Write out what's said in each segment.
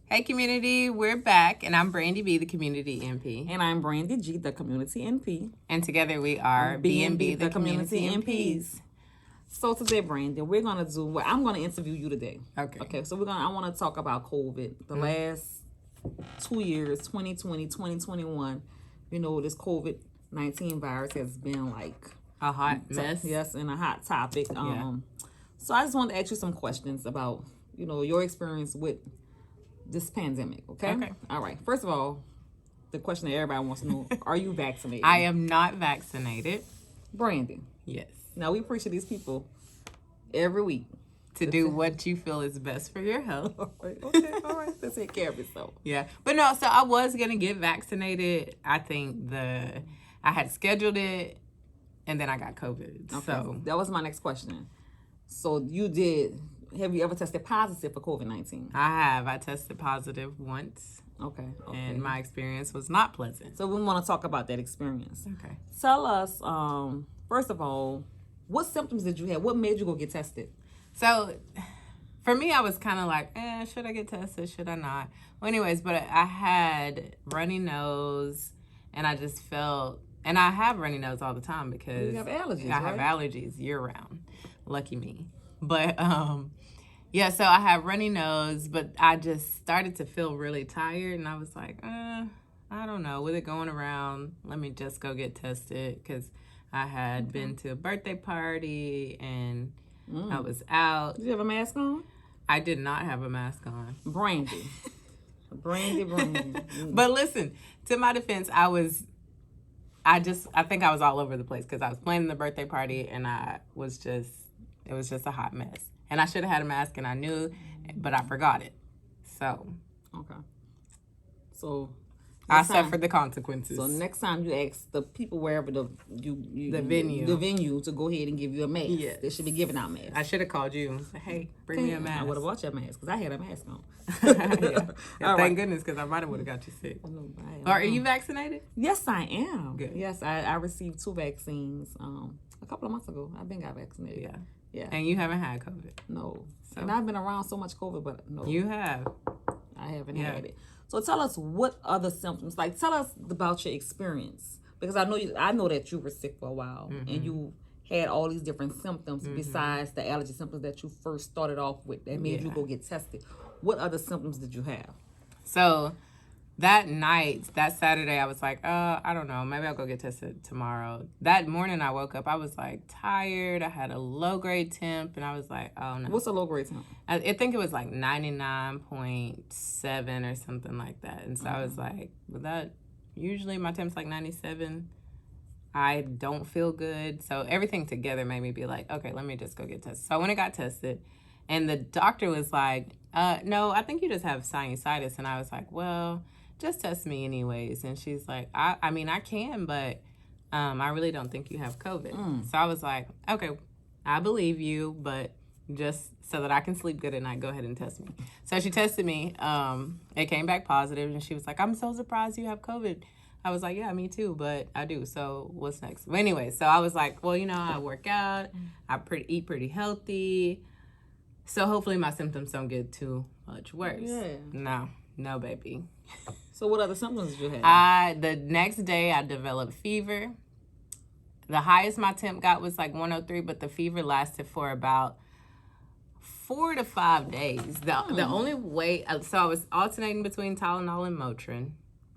Hey community, we're back, and I'm Brandi B, the Community NP. And I'm Brandi G, the Community NP. And together we are B&B The Community NPs. So today, Brandi, we're gonna do what I'm gonna interview you today. Okay. So I want to talk about COVID. The last 2 years, 2020, 2021. You know, this COVID-19 virus has been like a hot mess. Yes, and a hot topic. So I just wanted to ask you some questions about your experience with this pandemic, okay? All right. First of all, the question that everybody wants to know, are you vaccinated? I am not vaccinated. Brandi. Yes. Now, we preach to these people every week. To do what you feel is best for your health. Okay, all right. To take care of yourself. Yeah. But no, so I was going to get vaccinated. I think I had scheduled it, and then I got COVID. Okay. So that was my next question. So you did... Have you ever tested positive for COVID-19? I have. I tested positive once. Okay. And my experience was not pleasant. So we want to talk about that experience. Okay. Tell us, first of all, what symptoms did you have? What made you go get tested? So for me, I was kind of like, should I get tested? Should I not? Well, anyways, but I had runny nose, and I just felt, and I have runny nose all the time because you have allergies, I have allergies year round. Lucky me. But yeah, so I have runny nose, but I just started to feel really tired, and I was like, I don't know, with it going around, let me just go get tested, because I had been to a birthday party, and I was out. Did you have a mask on? I did not have a mask on. Brandi. But listen, to my defense, I think I was all over the place, because I was planning the birthday party, and it was just a hot mess. And I should have had a mask, and I knew, but I forgot it. So. Okay. So. I suffered the consequences. So next time you ask the people wherever the venue to go ahead and give you a mask. Yes. They should be giving out masks. I should have called you and said, hey, bring me a mask. I would have bought your mask, because I had a mask on. Thank goodness, because I might have would have got you sick. Are you vaccinated? Yes, I am. Good. Yes, I received 2 vaccines a couple of months ago. I've been got vaccinated. Yeah. Yeah. And you haven't had COVID? No. So. And I've been around so much COVID, but no. You have. I haven't had it. So tell us what other symptoms, like tell us about your experience. Because I know that you were sick for a while, and you had all these different symptoms besides the allergy symptoms that you first started off with that made you go get tested. What other symptoms did you have? So that night, that Saturday, I was like, I don't know, maybe I'll go get tested tomorrow. That morning I woke up, I was like tired. I had a low grade temp, and I was like, oh no. What's a low grade temp? I think it was like 99.7 or something like that. And so I was like, usually my temp's like 97. I don't feel good. So everything together made me be like, okay, let me just go get tested. So I went and got tested, and the doctor was like, no, I think you just have sinusitis. And I was like, well, just test me anyways. And she's like, I mean, I can, but I really don't think you have COVID. So I was like, okay, I believe you, but just so that I can sleep good at night, go ahead and test me. So she tested me. It came back positive, and she was like, I'm so surprised you have COVID. I was like, yeah, me too, but I do. So what's next? But anyway, so I was like, well, I work out. I eat pretty healthy. So hopefully my symptoms don't get too much worse. Yeah. No, baby. So what other symptoms did you have? The next day I developed fever. The highest my temp got was like 103, but the fever lasted for about 4 to 5 days. The only way, so I was alternating between Tylenol and Motrin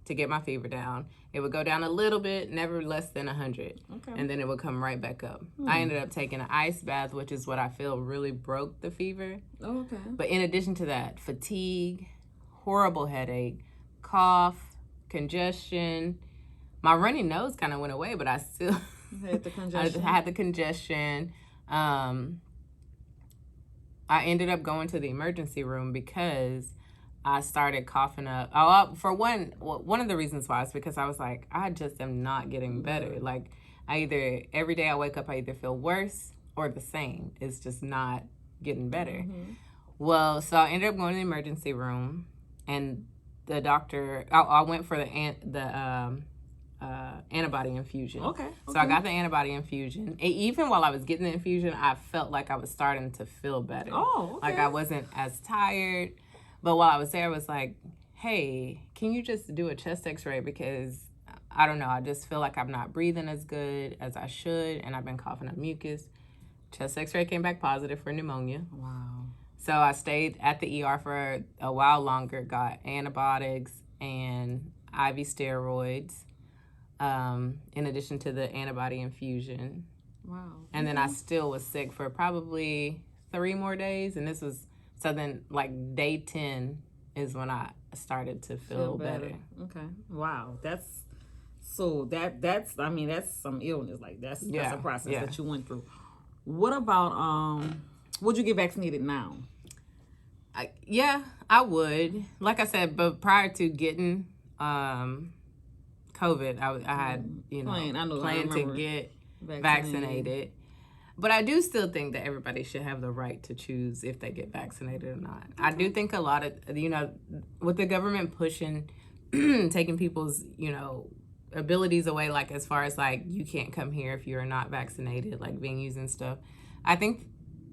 to get my fever down. It would go down a little bit, never less than 100. Okay. And then it would come right back up. I ended up taking an ice bath, which is what I feel really broke the fever. Oh, okay. But in addition to that, fatigue, horrible headache, cough, congestion. My runny nose kind of went away, but I still had the congestion. I had the congestion. I ended up going to the emergency room because I started coughing up. For one of the reasons why is because I was like, I just am not getting better. Like, every day I wake up, I either feel worse or the same. It's just not getting better. Well, so I ended up going to the emergency room, and the doctor, I went for the antibody infusion. Okay. So I got the antibody infusion. And even while I was getting the infusion, I felt like I was starting to feel better. Oh, okay. Like I wasn't as tired. But while I was there, I was like, hey, can you just do a chest x-ray? Because I don't know, I just feel like I'm not breathing as good as I should, and I've been coughing up mucus. Chest x-ray came back positive for pneumonia. Wow. So I stayed at the ER for a while longer, got antibiotics and IV steroids, in addition to the antibody infusion. Wow. And then I still was sick for probably 3 more days. And this was, so then like day 10 is when I started to feel better. Okay. Wow. That's I mean, that's some illness. Like that's a process that you went through. What about, would you get vaccinated now? I would. Like I said, but prior to getting COVID, I had, planned to get vaccinated. But I do still think that everybody should have the right to choose if they get vaccinated or not. Okay. I do think a lot of, with the government pushing, taking people's, abilities away, like as far as like you can't come here if you're not vaccinated, like being used and stuff. I think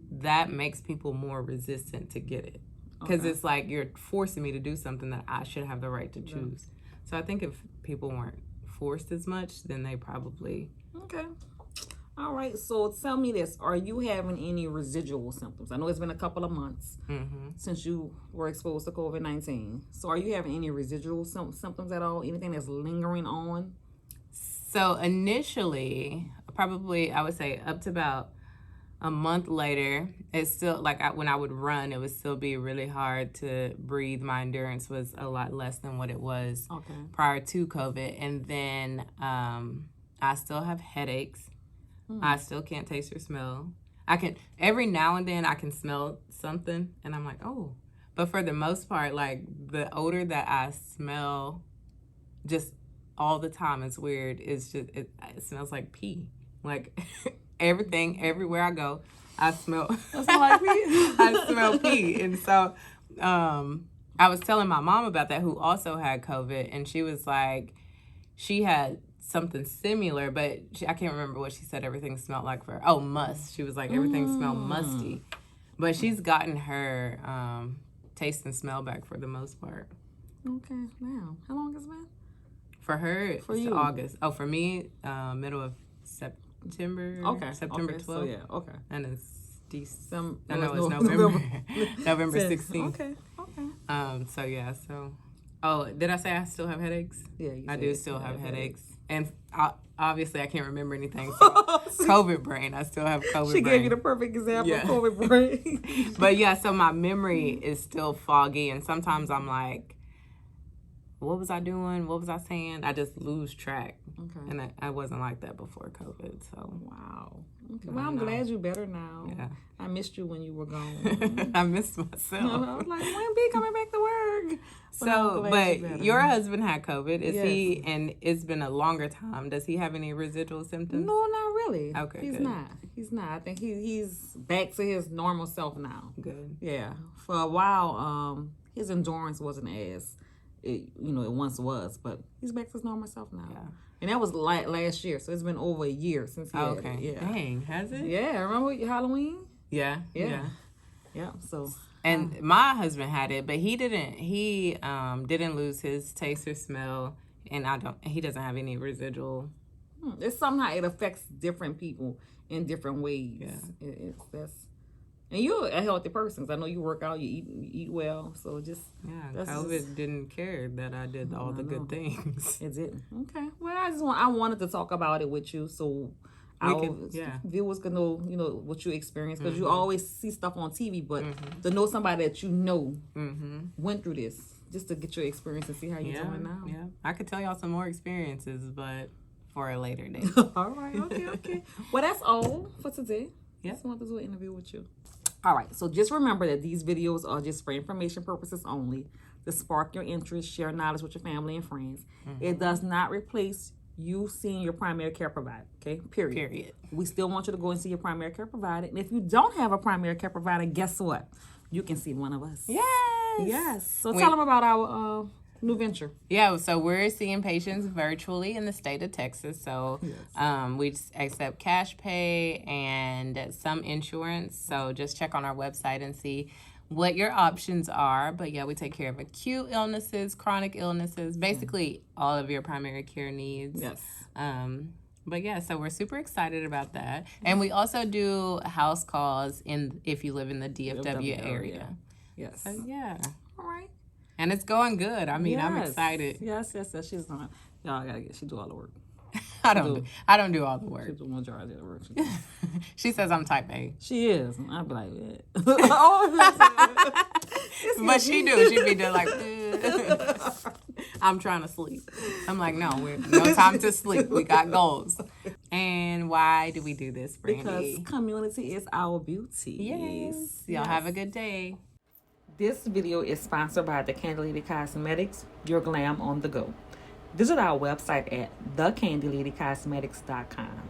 that makes people more resistant to get it. Because it's like you're forcing me to do something that I should have the right to choose. So I think if people weren't forced as much, then they probably... Okay. All right. So tell me this. Are you having any residual symptoms? I know it's been a couple of months since you were exposed to COVID-19. So are you having any residual symptoms at all? Anything that's lingering on? So initially, probably I would say up to about a month later, it's still like when I would run, it would still be really hard to breathe. My endurance was a lot less than what it was prior to COVID. And then I still have headaches. I still can't taste or smell. Every now and then I can smell something and I'm like, oh. But for the most part, like the odor that I smell just all the time, it's weird. It's just, it smells like pee. Like everything, everywhere I go, I smell. Like pee? I smell pee. And so I was telling my mom about that, who also had COVID, and she was like, she had something similar, but I can't remember what she said everything smelled like for her. Oh, must. She was like, everything smelled musty. But she's gotten her taste and smell back for the most part. Okay, wow. How long has it been? For her, it's August. Oh, for me, middle of September. Okay. September 12th. So, yeah, okay. And it's December. No, it's November. November 16th. Okay. So, yeah, so. Oh, did I say I still have headaches? Yeah, I do still have headaches. And obviously, I can't remember anything. So COVID brain. I still have COVID brain. She gave you the perfect example of COVID brain. But yeah, so my memory is still foggy. And sometimes I'm like, what was I doing? What was I saying? I just lose track. Okay. And I wasn't like that before COVID. So wow. Okay. Well, I'm glad you're better now. Yeah. I missed you when you were gone. I missed myself. I was like, when B coming back to work? But your husband had COVID. Is he, and it's been a longer time, does he have any residual symptoms? No, not really. Okay, He's not. I think he's back to his normal self now. Good. Yeah. For a while, his endurance wasn't as it once was, but he's back to his normal self now. Yeah. And that was last year, so it's been over a year since he had it. Yeah. Dang, has it? Yeah, remember Halloween? Yeah. So and my husband had it, but he didn't lose his taste or smell, and he doesn't have any residual. It's somehow it affects different people in different ways. Yeah. And you're a healthy person, because I know you work out, you eat well, so just... Yeah, COVID didn't care that I did all the good things. It didn't. Okay. Well, I wanted to talk about it with you, so viewers can know, what you experienced, because you always see stuff on TV, but to know somebody that went through this, just to get your experience and see how you're doing now. Yeah, I could tell y'all some more experiences, but for a later date. All right, okay. Well, that's all for today. Yeah. Just wanted to do an interview with you. All right, so just remember that these videos are just for information purposes only, to spark your interest, share knowledge with your family and friends. It does not replace you seeing your primary care provider, okay? Period. We still want you to go and see your primary care provider. And if you don't have a primary care provider, guess what? You can see one of us. Yes. So tell them about our new venture. Yeah, so we're seeing patients virtually in the state of Texas. So we accept cash pay and some insurance. So just check on our website and see what your options are. But yeah, we take care of acute illnesses, chronic illnesses, basically all of your primary care needs. Yes. But yeah, so we're super excited about that. And we also do house calls if you live in the DFW area. Yes. So yeah. All right. And it's going good. I mean, I'm excited. Yes. She's on. Y'all gotta she do all the work. I don't do all the She work. do the majority of the work. She says I'm type A. She is. I'd be like, yeah. But she do. She be there like, I'm trying to sleep. I'm like, no time to sleep. We got goals. And why do we do this, Brandi? Because community is our beauty. Yes. Y'all have a good day. This video is sponsored by The Candy Lady Cosmetics, your glam on the go. Visit our website at thecandylady.cosmetics.com.